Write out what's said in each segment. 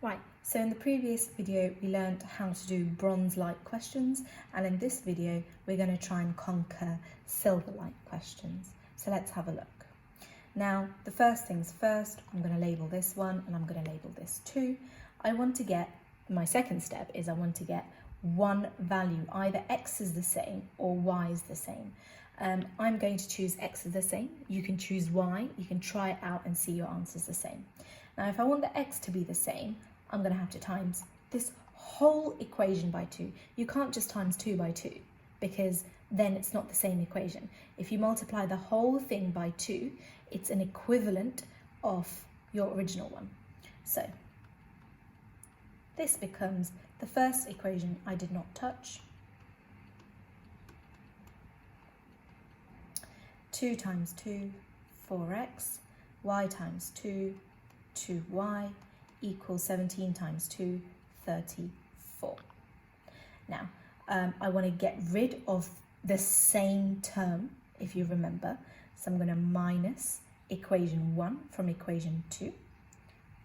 Right, so in the previous video we learned how to do bronze-like questions, and in this video we're going to try and conquer silver-like questions. So let's have a look. Now, the first things first, I'm going to label this one and I'm going to label this 2. My second step is I want to get one value, either x is the same or y is the same. I'm going to choose x is the same. You can choose y, you can try it out and see your answer is the same. Now, if I want the x to be the same, I'm going to have to times this whole equation by 2. You can't just times 2 by 2 because then it's not the same equation. If you multiply the whole thing by 2, it's an equivalent of your original one. So this becomes the first equation I did not touch. 2 times 2, 4x, y times 2, 2y, equals 17 times 2, 34. Now, I want to get rid of the same term, if you remember. So I'm going to minus equation 1 from equation 2. I'm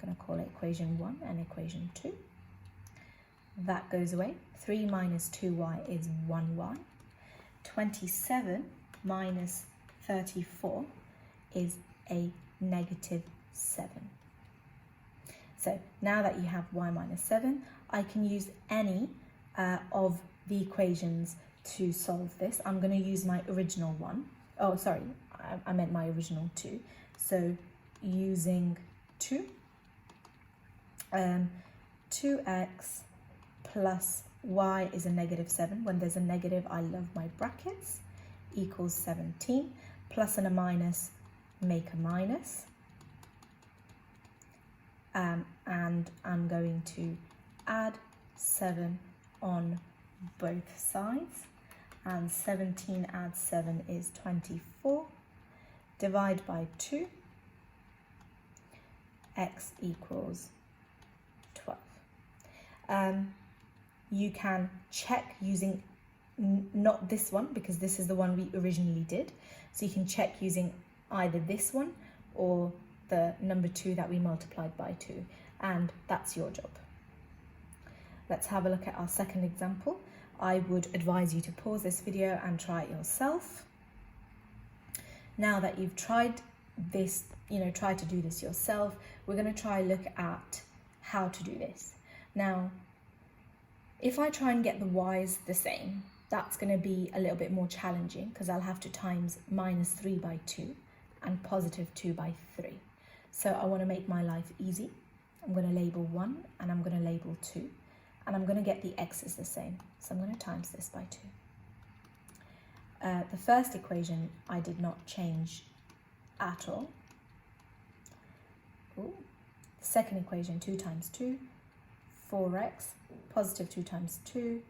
going to call it equation 1 and equation 2. That goes away. 3 minus 2y is 1y. 27 minus 34 is a negative 7. So now that you have y minus 7, I can use any of the equations to solve this. I'm going to use my original one. Oh, sorry, I meant my original 2. So using 2, 2x plus y is a negative 7. When there's a negative, I love my brackets, equals 17. Plus and a minus make a minus. And I'm going to add 7 on both sides, and 17 adds 7 is 24. Divide by 2, x equals 12. You can check using not this one, because this is the one we originally did. So you can check using either this one or the number 2 that we multiplied by 2, and that's your job. Let's have a look at our second example. I would advise you to pause this video and try it yourself. Now that you've tried this, try to do this yourself, we're going to try look at how to do this. Now, if I try and get the y's the same, that's going to be a little bit more challenging because I'll have to times minus 3 by 2 and positive 2 by 3. So I want to make my life easy. I'm going to label 1 and I'm going to label 2, and I'm going to get the x's the same. So I'm going to times this by 2. The first equation I did not change at all. Ooh. The second equation, 2 times 2, 4x, positive 2 times 2,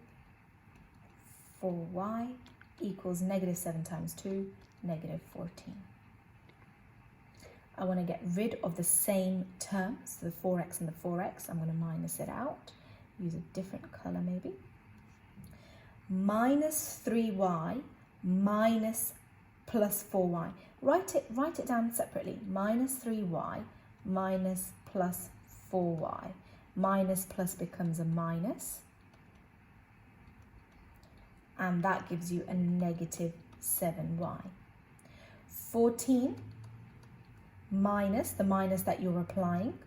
4y equals negative 7 times 2, negative 14. I want to get rid of the same terms, the 4x and the 4x. I'm going to minus it out. Use a different color maybe. Minus 3y minus plus 4y. Write it down separately. Minus 3y minus plus 4y. Minus plus becomes a minus. And that gives you a negative 7y. 14 minus the minus that you're applying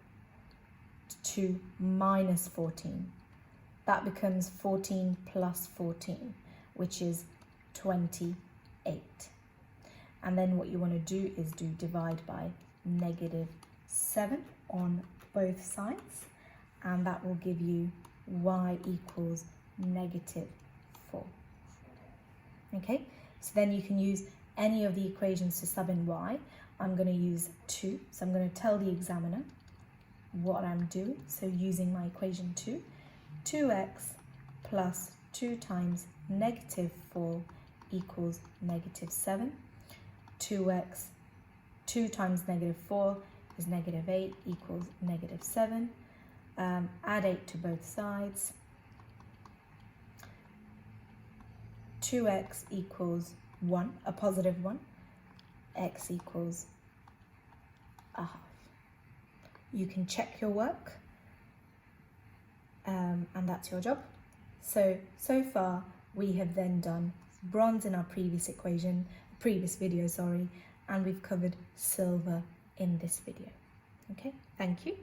to minus 14. That becomes 14 plus 14, which is 28. And then what you want to do is divide by negative 7 on both sides, and that will give you y equals negative 4. Okay, so then you can use any of the equations to sub in y. I'm going to use 2, so I'm going to tell the examiner what I'm doing. So using my equation 2, 2x plus 2 times negative 4 equals negative 7. 2x, 2 times negative 4 is negative 8 equals negative 7. Add 8 to both sides. 2x equals 1, a positive 1. X equals a half. You can check your work. and that's your job. So far we have then done bronze in our previous video, sorry, and we've covered silver in this video. Okay, thank you.